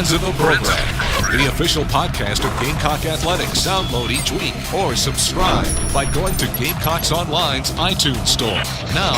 Friends of the Program, the official podcast of Gamecock Athletics. Download each week or subscribe by going to Gamecocks Online's iTunes store. Now,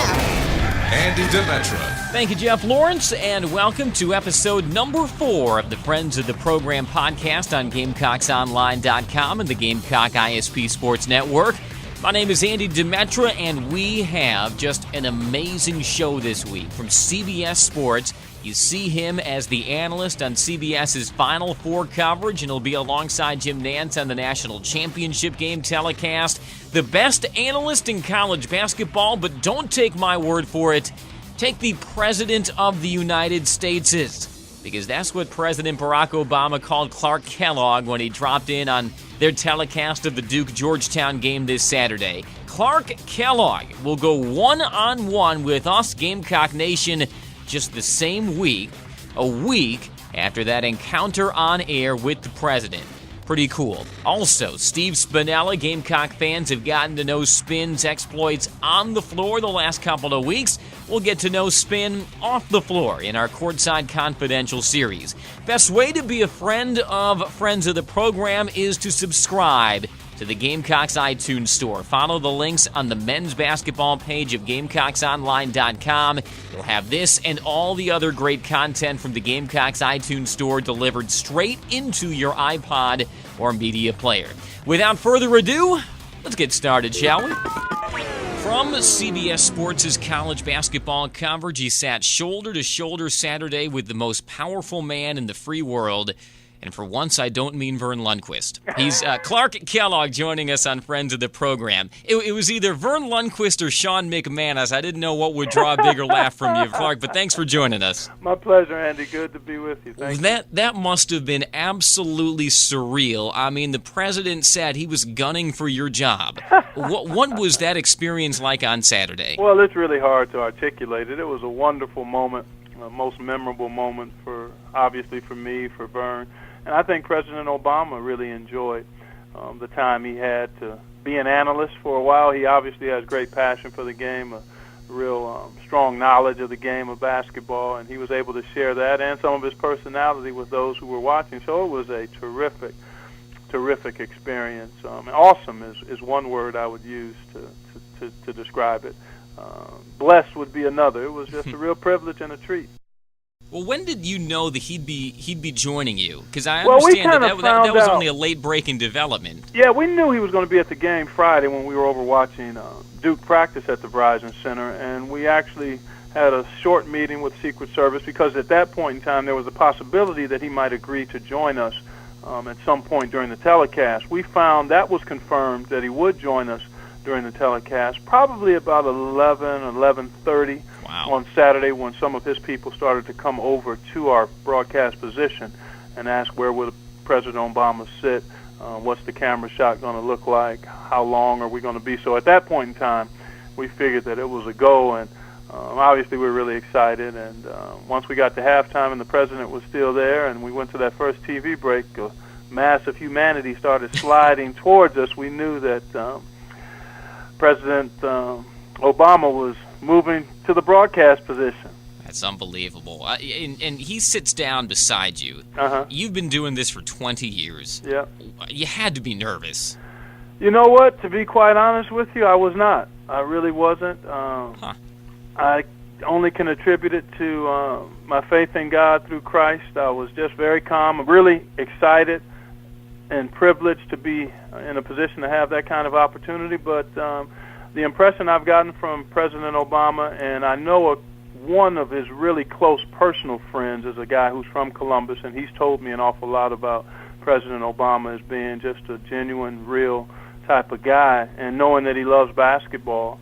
Andy Demetra. Thank you, Jeff Lawrence, and welcome to episode number 4 of the Friends of the Program podcast on GamecocksOnline.com and the Gamecock ISP Sports Network. My name is Andy Demetra, and we have just an amazing show this week from CBS Sports. You see him as the analyst on CBS's Final Four coverage, and he'll be alongside Jim Nantz on the National Championship game telecast. The best analyst in college basketball, but don't take my word for it. Take the President of the United States', because that's what President Barack Obama called Clark Kellogg when he dropped in on their telecast of the Duke-Georgetown game this Saturday. Clark Kellogg will go one-on-one with us, Gamecock Nation, just the same week, a week after that encounter on air with the president. Pretty cool. Also, Steve Spinella, Gamecock fans have gotten to know Spin's exploits on the floor the last couple of weeks. We'll get to know Spin off the floor in our Courtside Confidential series. Best way to be a friend of Friends of the Program is to subscribe to the Gamecocks iTunes store. Follow the links on the men's basketball page of GamecocksOnline.com. You'll have this and all the other great content from the Gamecocks iTunes store delivered straight into your iPod or media player. Without further ado, let's get started, shall we? From CBS Sports' college basketball coverage, he sat shoulder to shoulder Saturday with the most powerful man in the free world. And for once, I don't mean Vern Lundquist. He's Clark Kellogg joining us on Friends of the Program. It was either Vern Lundquist or Sean McManus. I didn't know what would draw a bigger laugh from you, Clark, but thanks for joining us. My pleasure, Andy. Good to be with you. Thank you. That must have been absolutely surreal. I mean, the president said he was gunning for your job. What was that experience like on Saturday? Well, it's really hard to articulate it. It was a wonderful moment, most memorable moment obviously for me, for Vern. And I think President Obama really enjoyed the time he had to be an analyst for a while. He obviously has great passion for the game, a real strong knowledge of the game of basketball, and he was able to share that and some of his personality with those who were watching. So it was a terrific experience. Awesome is one word I would use to describe it. Blessed would be another. It was just a real privilege and a treat. Well, when did you know that he'd be joining you? Because I understand that was only a late break in development. Yeah, we knew he was going to be at the game Friday when we were over watching Duke practice at the Verizon Center, and we actually had a short meeting with Secret Service because at that point in time there was a possibility that he might agree to join us at some point during the telecast. We found that was confirmed that he would join us during the telecast, probably about 11:30. Wow. On Saturday when some of his people started to come over to our broadcast position and ask where would President Obama sit, what's the camera shot going to look like, how long are we going to be. So at that point in time, we figured that it was a go, and obviously we were really excited. And once we got to halftime and the president was still there and we went to that first TV break, a mass of humanity started sliding towards us. We knew that President Obama was moving to the broadcast position. That's unbelievable. And he sits down beside you. Uh-huh. You've been doing this for 20 years. Yeah. You had to be nervous. You know what? To be quite honest with you, I was not. I really wasn't. I only can attribute it to my faith in God through Christ. I was just very calm. I'm really excited and privileged to be in a position to have that kind of opportunity, but the impression I've gotten from President Obama, and I know one of his really close personal friends is a guy who's from Columbus, and he's told me an awful lot about President Obama as being just a genuine, real type of guy, and knowing that he loves basketball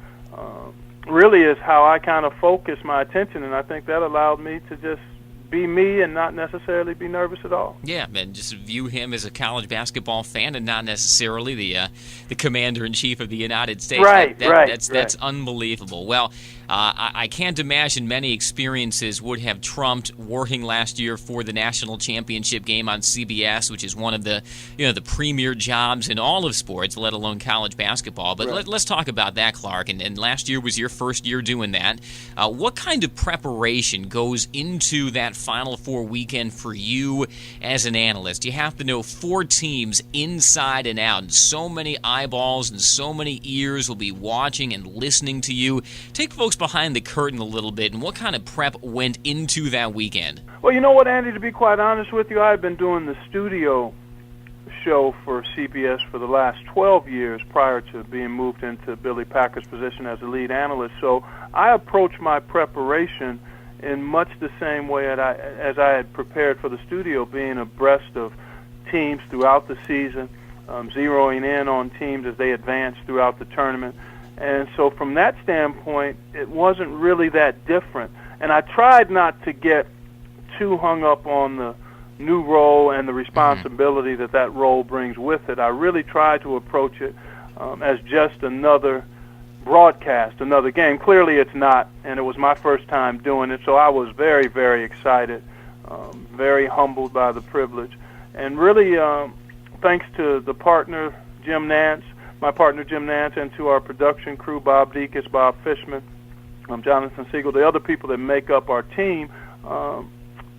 really is how I kind of focus my attention, and I think that allowed me to just be me and not necessarily be nervous at all. Yeah, and just view him as a college basketball fan and not necessarily the commander-in-chief of the United States. Right, That's unbelievable. Well, I can't imagine many experiences would have trumped working last year for the national championship game on CBS, which is one of the the premier jobs in all of sports, let alone college basketball. But Right. let's talk about that, Clark. And last year was your first year doing that. What kind of preparation goes into that Final Four weekend for you as an analyst? You have to know 4 teams inside and out, and so many eyeballs and so many ears will be watching and listening to you. Take folks behind the curtain a little bit, and what kind of prep went into that weekend? Well, you know what, Andy, to be quite honest with you, I've been doing the studio show for CBS for the last 12 years prior to being moved into Billy Packer's position as a lead analyst. So I approach my preparation in much the same way as I had prepared for the studio, being abreast of teams throughout the season, zeroing in on teams as they advance throughout the tournament. And so from that standpoint, it wasn't really that different. And I tried not to get too hung up on the new role and the responsibility that role brings with it. I really tried to approach it as just another broadcast, another game. Clearly it's not, and it was my first time doing it, so I was very, very excited, very humbled by the privilege. And really, thanks to the partner, Jim Nance, my partner Jim Nance, and to our production crew, Bob Deakes, Bob Fishman, Jonathan Siegel, the other people that make up our team,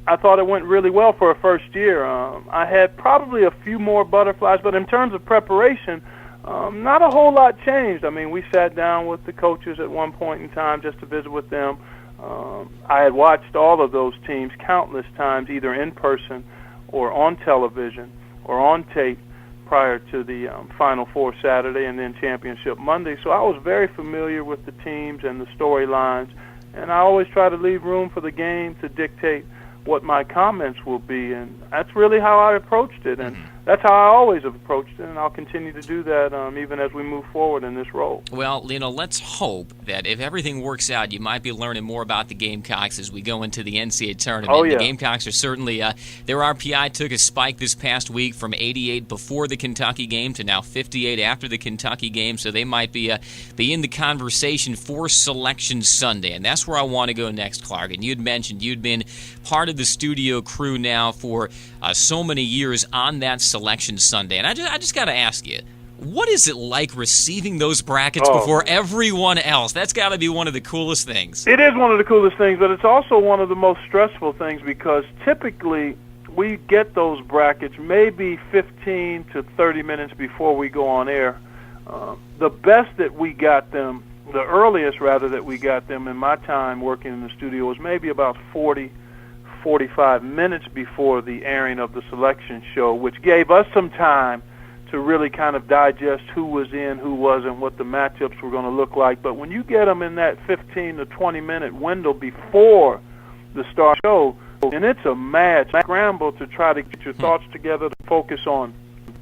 I thought it went really well for a first year. I had probably a few more butterflies, but in terms of preparation, not a whole lot changed. I mean, we sat down with the coaches at one point in time just to visit with them. I had watched all of those teams countless times, either in person or on television or on tape prior to the Final Four Saturday and then Championship Monday. So I was very familiar with the teams and the storylines, and I always try to leave room for the game to dictate what my comments will be, and that's really how I approached it, and that's how I always have approached it, and I'll continue to do that even as we move forward in this role. Well, let's hope that if everything works out, you might be learning more about the Gamecocks as we go into the NCAA tournament. Oh, yeah. The Gamecocks are certainly, their RPI took a spike this past week from 88 before the Kentucky game to now 58 after the Kentucky game, so they might be in the conversation for Selection Sunday, and that's where I want to go next, Clark. And you'd mentioned you'd been part of the studio crew now for so many years on that Selection Sunday, and I just got to ask you, what is it like receiving those brackets before everyone else? That's got to be one of the coolest things. It is one of the coolest things, but it's also one of the most stressful things because typically we get those brackets maybe 15 to 30 minutes before we go on air. The best that we got them, the earliest rather that we got them in my time working in the studio was maybe about 45 minutes before the airing of the selection show, which gave us some time to really kind of digest who was in, who wasn't, what the matchups were going to look like. But when you get them in that 15 to 20-minute window before the start show, and it's a mad scramble to try to get your thoughts together, to focus on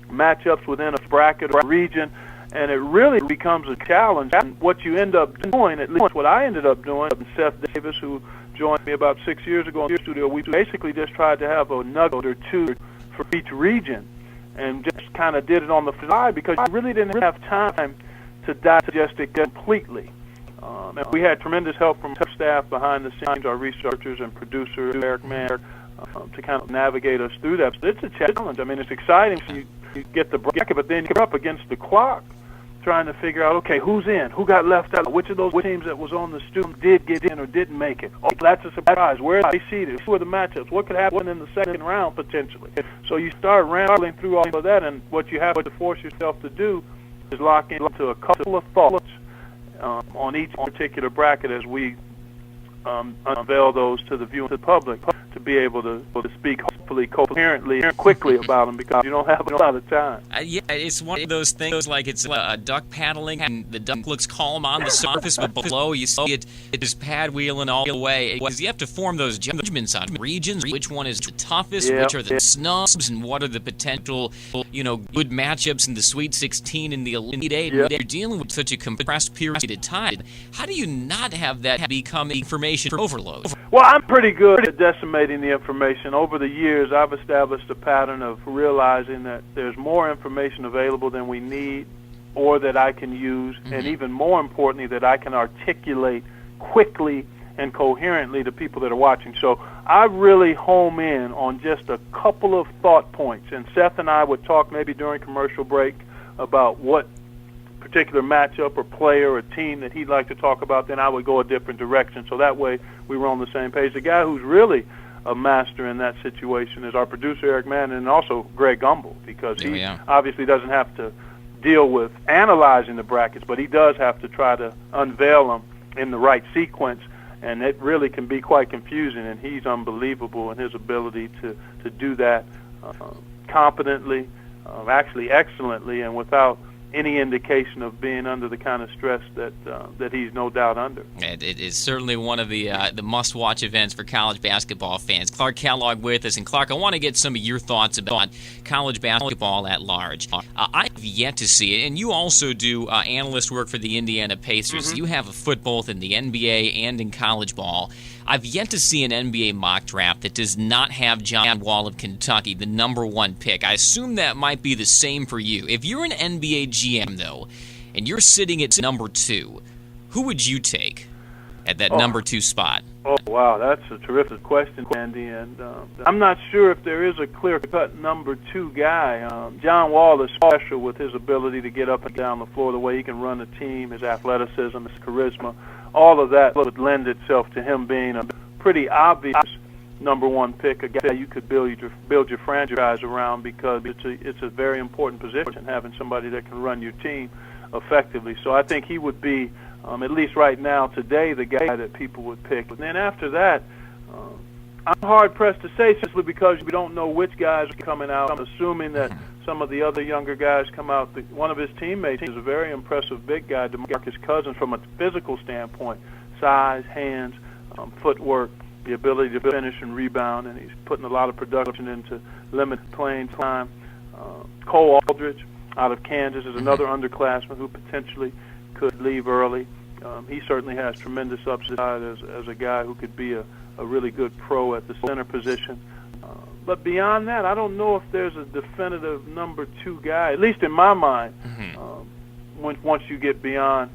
matchups within a bracket or region, and it really becomes a challenge. And what you end up doing, at least what I ended up doing, Seth Davis, who joined me about 6 years ago in the studio, we basically just tried to have a nugget or two for each region and just kind of did it on the fly because you really didn't have time to digest it completely. And we had tremendous help from staff behind the scenes, our researchers and producers, Eric Mann, to kind of navigate us through that. But it's a challenge. I mean, it's exciting when you get the bracket, but then you're up against the clock trying to figure out, okay, who's in, who got left out, which of those teams that was on the student did get in or didn't make it. Oh, that's a surprise. Where are they seated? Who are the matchups? What could happen in the second round potentially? So you start rambling through all of that, and what you have to force yourself to do is lock into a couple of thoughts on each particular bracket as we unveil those to the view of the public to be able to speak hopefully coherently and quickly about them because you don't have a lot of time. Yeah, it's one of those things like it's a duck paddling and the duck looks calm on the surface, but below you see it is pad wheeling all the way. You have to form those judgments on regions, which one is the toughest, which are the snubs, and what are the potential, good matchups in the Sweet 16 and the Elite 8. You're dealing with such a compressed period of time. How do you not have that become information overload? Well, I'm pretty good at decimating the information. Over the years, I've established a pattern of realizing that there's more information available than we need or that I can use, and even more importantly, that I can articulate quickly and coherently to people that are watching. So I really home in on just a couple of thought points. And Seth and I would talk maybe during commercial break about what particular matchup or player or team that he'd like to talk about. Then I would go a different direction. So that way we were on the same page. The guy who's really a master in that situation is our producer, Eric Mann, and also Greg Gumbel, because he obviously doesn't have to deal with analyzing the brackets, but he does have to try to unveil them in the right sequence. And it really can be quite confusing, and he's unbelievable in his ability to do that competently, actually excellently, and without any indication of being under the kind of stress that he's no doubt under. It is certainly one of the must-watch events for college basketball fans. Clark Kellogg with us. And Clark, I want to get some of your thoughts about college basketball at large. I've yet to see it, and you also do analyst work for the Indiana Pacers. Mm-hmm. You have a foot both in the NBA and in college ball. I've yet to see an NBA mock draft that does not have John Wall of Kentucky, the number one pick. I assume that might be the same for you. If you're an NBA GM, though, and you're sitting at number 2, who would you take at that number 2 spot? Oh, wow, that's a terrific question, Andy. And I'm not sure if there is a clear-cut number 2 guy. John Wall is special with his ability to get up and down the floor, the way he can run a team, his athleticism, his charisma. All of that would lend itself to him being a pretty obvious number 1 pick, a guy you could build your franchise around, because it's a very important position, having somebody that can run your team effectively. So I think he would be, at least right now, today, the guy that people would pick. And then after that, I'm hard-pressed to say, simply because we don't know which guys are coming out. I'm assuming that some of the other younger guys come out. One of his teammates is a very impressive big guy, DeMarcus Cousins, from a physical standpoint, size, hands, footwork, the ability to finish and rebound, and he's putting a lot of production into limited playing time. Cole Aldridge out of Kansas is another underclassman who potentially could leave early. He certainly has tremendous upside as a guy who could be a really good pro at the center position. But beyond that, I don't know if there's a definitive number 2 guy, at least in my mind, once you get beyond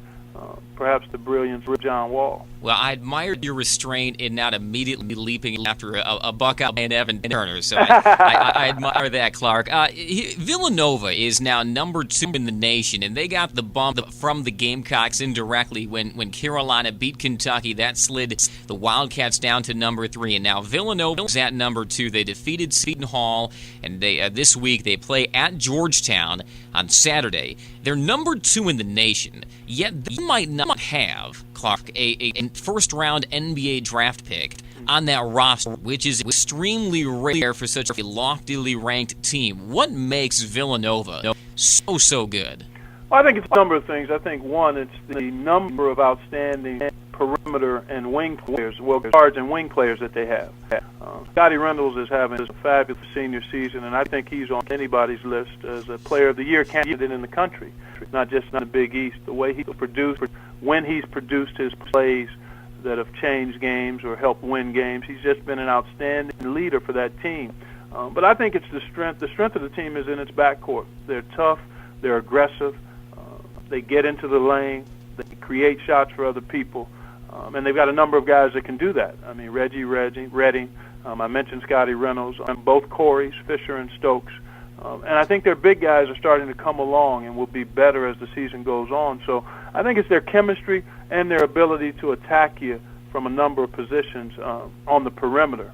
perhaps the brilliance of John Wall. Well, I admired your restraint in not immediately leaping after a Buckeye and Evan Turner, so I admire that, Clark. Villanova is now number 2 in the nation, and they got the bump from the Gamecocks indirectly when Carolina beat Kentucky. That slid the Wildcats down to number 3, and now Villanova is at number 2. They defeated Seton Hall, and they this week they play at Georgetown on Saturday. They're number 2 in the nation, yet they might not have, Clark, a first-round NBA draft pick on that roster, which is extremely rare for such a loftily ranked team. What makes Villanova so good? Well, I think it's a number of things. I think, one, it's the number of outstanding perimeter and wing players, guards and wing players that they have. Scotty Reynolds is having a fabulous senior season, and I think he's on anybody's list as a Player of the Year candidate in the country, not just in the Big East. The way he's produced, when he's produced his plays that have changed games or helped win games, he's just been an outstanding leader for that team. But I think it's the strength. The strength of the team is in its backcourt. They're tough. They're aggressive. They get into the lane. They create shots for other people. And they've got a number of guys that can do that. I mean, Reggie Redding. I mentioned Scotty Reynolds. Both Coreys, Fisher and Stokes. And I think their big guys are starting to come along and will be better as the season goes on. So I think it's their chemistry and their ability to attack you from a number of positions on the perimeter.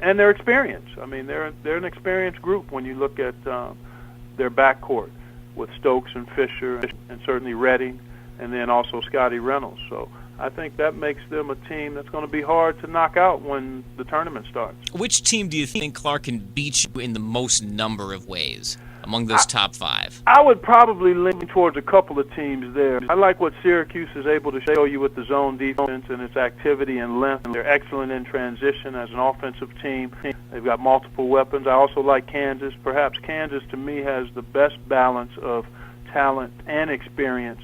And their experience. I mean, they're an experienced group when you look at their backcourt with Stokes and Fisher and certainly Redding, and then also Scotty Reynolds. So I think that makes them a team that's going to be hard to knock out when the tournament starts. Which team do you think, Clark, can beat you in the most number of ways among those top 5? I would probably lean towards a couple of teams there. I like what Syracuse is able to show you with the zone defense and its activity and length. They're excellent in transition as an offensive team. They've got multiple weapons. I also like Kansas. Perhaps Kansas, to me, has the best balance of talent and experience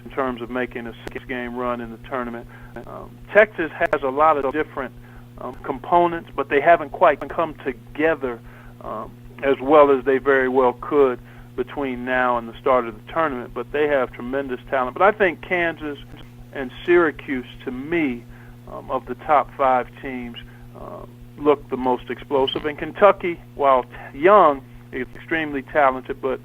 in terms of making a 6-game run in the tournament. Texas has a lot of different components, but they haven't quite come together as well as they very well could between now and the start of the tournament. But they have tremendous talent. But I think Kansas and Syracuse, to me, of the top 5 teams, look the most explosive. And Kentucky, while young, is extremely talented, but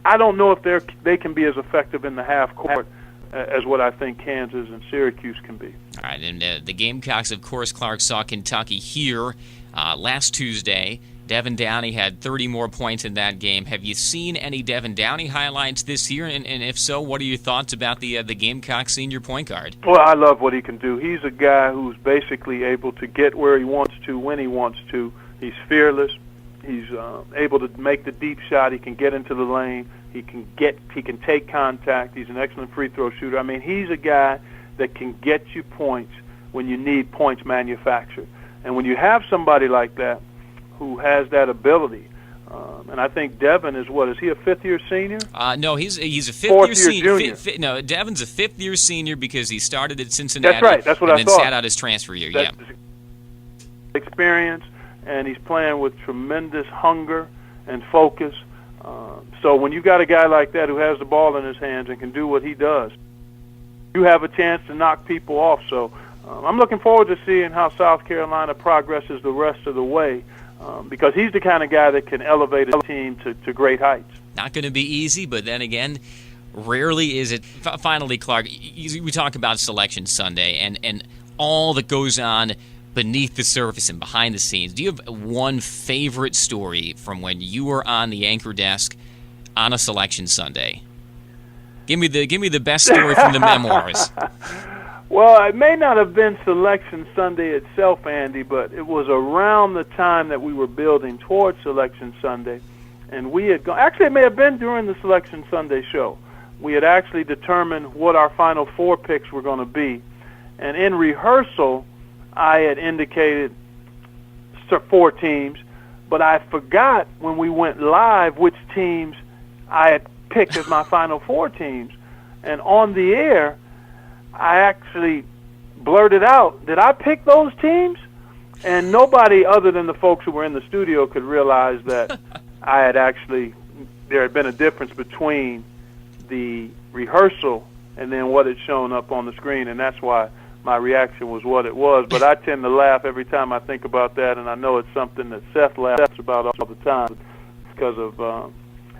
I don't know if they can be as effective in the half court as what I think Kansas and Syracuse can be. All right, and the Gamecocks, of course, Clark, saw Kentucky here last Tuesday. Devin Downey had 30 more points in that game. Have you seen any Devin Downey highlights this year? And if so, what are your thoughts about the Gamecocks senior point guard? Well, I love what he can do. He's a guy who's basically able to get where he wants to, when he wants to. He's fearless. He's able to make the deep shot. He can get into the lane. He can take contact. He's an excellent free throw shooter. I mean, he's a guy that can get you points when you need points manufactured. And when you have somebody like that who has that ability, and I think Devin is he a fifth-year senior? No, he's a fifth-year senior. No, Devin's a fifth-year senior because he started at Cincinnati. That's right. That's what I thought. And then sat out his transfer year. That's experience, and he's playing with tremendous hunger and focus. So when you got a guy like that who has the ball in his hands and can do what he does, you have a chance to knock people off. So I'm looking forward to seeing how South Carolina progresses the rest of the way, because he's the kind of guy that can elevate a team to great heights. Not going to be easy, but then again, rarely is it. Finally, Clark, we talk about Selection Sunday and all that goes on beneath the surface and behind the scenes. Do you have one favorite story from when you were on the anchor desk on a Selection Sunday? Give me the best story from the memoirs. Well, it may not have been Selection Sunday itself, Andy, but it was around the time that we were building towards Selection Sunday, and we had gone. Actually, it may have been during the Selection Sunday show. We had actually determined what our final 4 picks were going to be, and in rehearsal, I had indicated 4 teams, but I forgot when we went live which teams I had picked as my final 4 teams. And on the air, I actually blurted out, did I pick those teams? And nobody other than the folks who were in the studio could realize that there had been a difference between the rehearsal and then what had shown up on the screen, and that's why my reaction was what it was. But I tend to laugh every time I think about that, and I know it's something that Seth laughs about all the time because of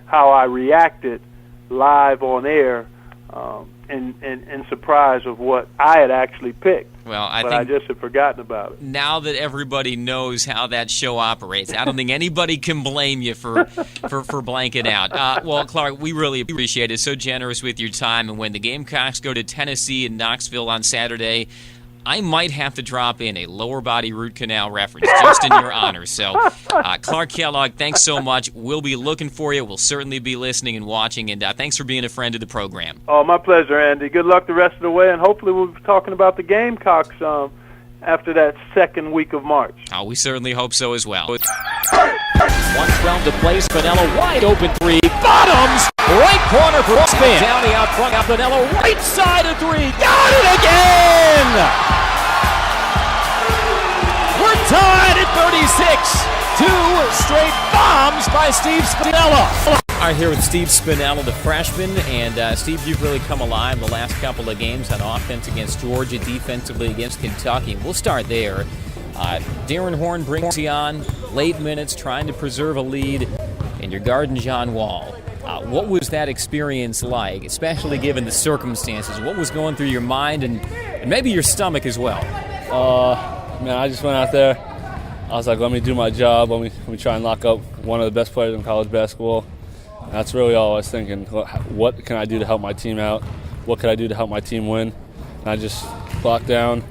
how I reacted live on air in surprise of what I had actually picked. Well, I just had forgotten about it. Now that everybody knows how that show operates, I don't think anybody can blame you for blanking out. Well, Clark, we really appreciate it. So generous with your time. And when the Gamecocks go to Tennessee and Knoxville on Saturday, I might have to drop in a lower body root canal reference just in your honor. So, Clark Kellogg, thanks so much. We'll be looking for you. We'll certainly be listening and watching. And thanks for being a friend of the program. Oh, my pleasure, Andy. Good luck the rest of the way. And hopefully we'll be talking about the Gamecocks after that second week of March. Oh, we certainly hope so as well. 1:12 to play. Spinella wide open 3. Bottoms! Right corner for spin. Downey out front. Spinella right side of 3. Got it again! We're tied at 36. 2 straight bombs by Steve Spinella. All right, here with Steve Spinella, the freshman. And, Steve, you've really come alive the last couple of games on offense against Georgia, defensively against Kentucky. We'll start there. Darren Horn brings you on, late minutes, trying to preserve a lead, and you're guarding John Wall. What was that experience like, especially given the circumstances? What was going through your mind and maybe your stomach as well? Man, I just went out there. I was like, let me do my job. Let me try and lock up one of the best players in college basketball. And that's really all I was thinking. What can I do to help my team out? What could I do to help my team win? And I just locked down,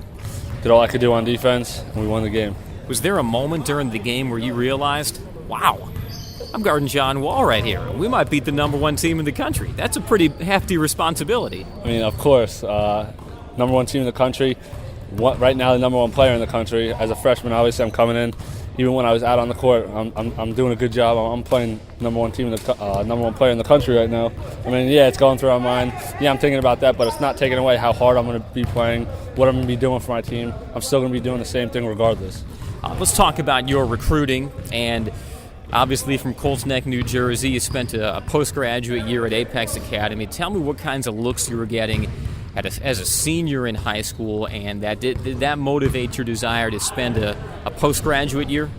did all I could do on defense, and we won the game. Was there a moment during the game where you realized, wow, I'm guarding John Wall right here. We might beat the #1 team in the country. That's a pretty hefty responsibility. I mean, of course, #1 team in the country. Right now, the #1 player in the country. As a freshman, obviously, I'm coming in. Even when I was out on the court, I'm doing a good job. I'm playing #1 team, #1 player in the country right now. I mean, yeah, it's going through our mind. Yeah, I'm thinking about that, but it's not taking away how hard I'm going to be playing, what I'm going to be doing for my team. I'm still going to be doing the same thing regardless. Let's talk about your recruiting. And obviously from Colts Neck, New Jersey, you spent a postgraduate year at Apex Academy. Tell me what kinds of looks you were getting as a senior in high school, and did that motivate your desire to spend a postgraduate year?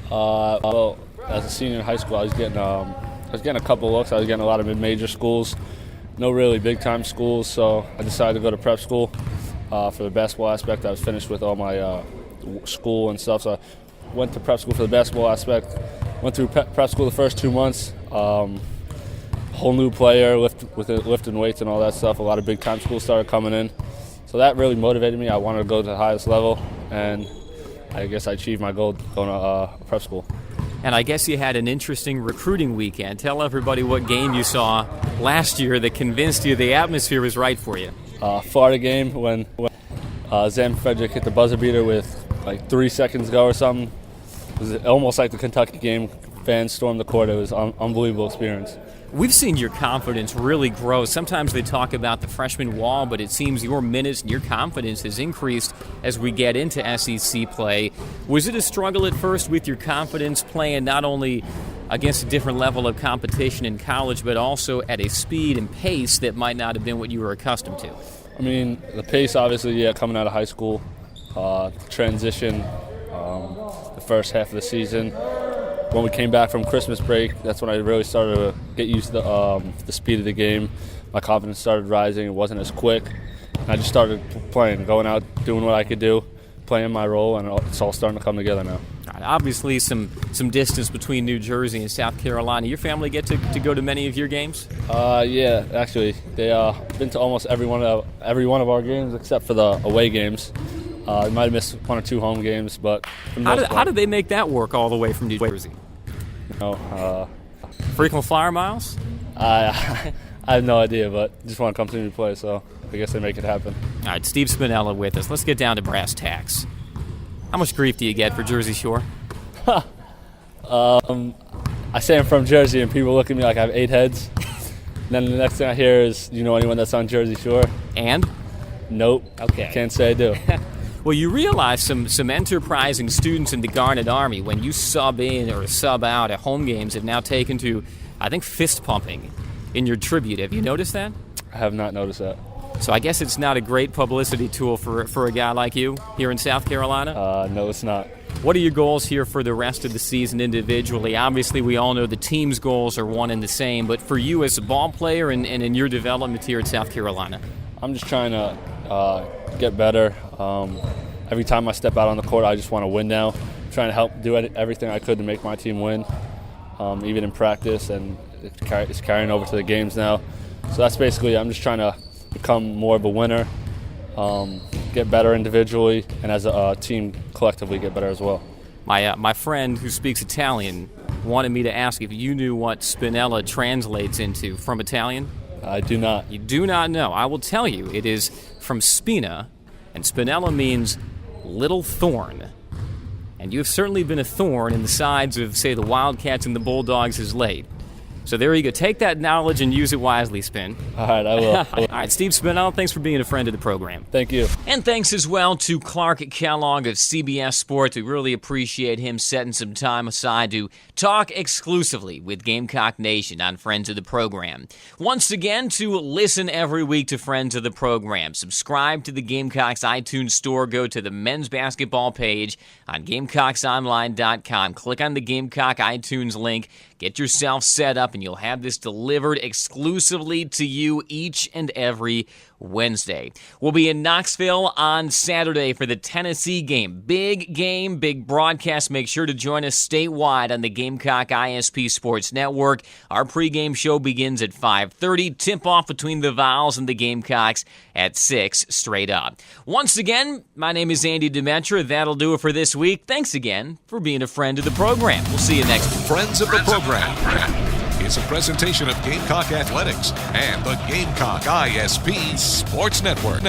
Well, as a senior in high school, I was getting a couple looks. I was getting a lot of mid-major schools, no really big-time schools, so I decided to go to prep school for the basketball aspect. I was finished with all my school and stuff, so I went to prep school for the basketball aspect. Went through prep school the first 2 months. Whole new player, lifting weights and all that stuff. A lot of big-time schools started coming in. So that really motivated me. I wanted to go to the highest level, and I guess I achieved my goal going to prep school. And I guess you had an interesting recruiting weekend. Tell everybody what game you saw last year that convinced you the atmosphere was right for you. Florida game when Zam Frederick hit the buzzer beater with like 3 seconds to go or something. It was almost like the Kentucky game. Fans stormed the court. It was an unbelievable experience. We've seen your confidence really grow. Sometimes they talk about the freshman wall, but it seems your minutes and your confidence has increased as we get into SEC play. Was it a struggle at first with your confidence playing not only against a different level of competition in college, but also at a speed and pace that might not have been what you were accustomed to? I mean, the pace, obviously, coming out of high school, transition, the first half of the season. When we came back from Christmas break, that's when I really started to get used to the speed of the game. My confidence started rising. It wasn't as quick. And I just started playing, going out, doing what I could do, playing my role, and it's all starting to come together now. Obviously, some distance between New Jersey and South Carolina. Your family get to go to many of your games? Yeah, actually, they been to almost every one of our games except for the away games. They might have missed 1 or 2 home games, but how did they make that work all the way from New Jersey? Frequent flyer miles? I have no idea, but just want to come see me play, so I guess they make it happen. All right, Steve Spinella with us. Let's get down to brass tacks. How much grief do you get for Jersey Shore? I say I'm from Jersey, and people look at me like I have 8 heads. And then the next thing I hear is, do you know anyone that's on Jersey Shore? And? Nope. Okay. Can't say I do. Well, you realize some enterprising students in the Garnet Army, when you sub in or sub out at home games, have now taken to, I think, fist pumping in your tribute. Have you noticed that? I have not noticed that. So I guess it's not a great publicity tool for a guy like you here in South Carolina? No, it's not. What are your goals here for the rest of the season individually? Obviously, we all know the team's goals are one and the same, but for you as a ball player and in your development here at South Carolina? I'm just trying to get better. Every time I step out on the court, I just want to win now. I'm trying to help do everything I could to make my team win, even in practice, and it's carrying over to the games now. So that's basically, I'm just trying to become more of a winner, get better individually, and as a team collectively get better as well. My friend who speaks Italian wanted me to ask if you knew what Spinella translates into from Italian. I do not. You do not know. I will tell you. It is from spina, and Spinella means little thorn. And you have certainly been a thorn in the sides of, say, the Wildcats and the Bulldogs as late. So there you go. Take that knowledge and use it wisely, Spin. All right, I will. All right, Steve Spinella, thanks for being a friend of the program. Thank you. And thanks as well to Clark Kellogg of CBS Sports. We really appreciate him setting some time aside to talk exclusively with Gamecock Nation on Friends of the Program. Once again, to listen every week to Friends of the Program, subscribe to the Gamecocks iTunes Store. Go to the men's basketball page on GamecocksOnline.com. Click on the Gamecock iTunes link. Get yourself set up, and you'll have this delivered exclusively to you each and every Wednesday. We'll be in Knoxville on Saturday for the Tennessee game. Big game, big broadcast. Make sure to join us statewide on the Gamecock ISP Sports Network. Our pregame show begins at 5:30. Tip-off between the Vols and the Gamecocks at 6 straight up. Once again, my name is Andy Demetra. That'll do it for this week. Thanks again for being a friend of the program. We'll see you next week. Friends of the Program is a presentation of Gamecock Athletics and the Gamecock ISP Sports Network.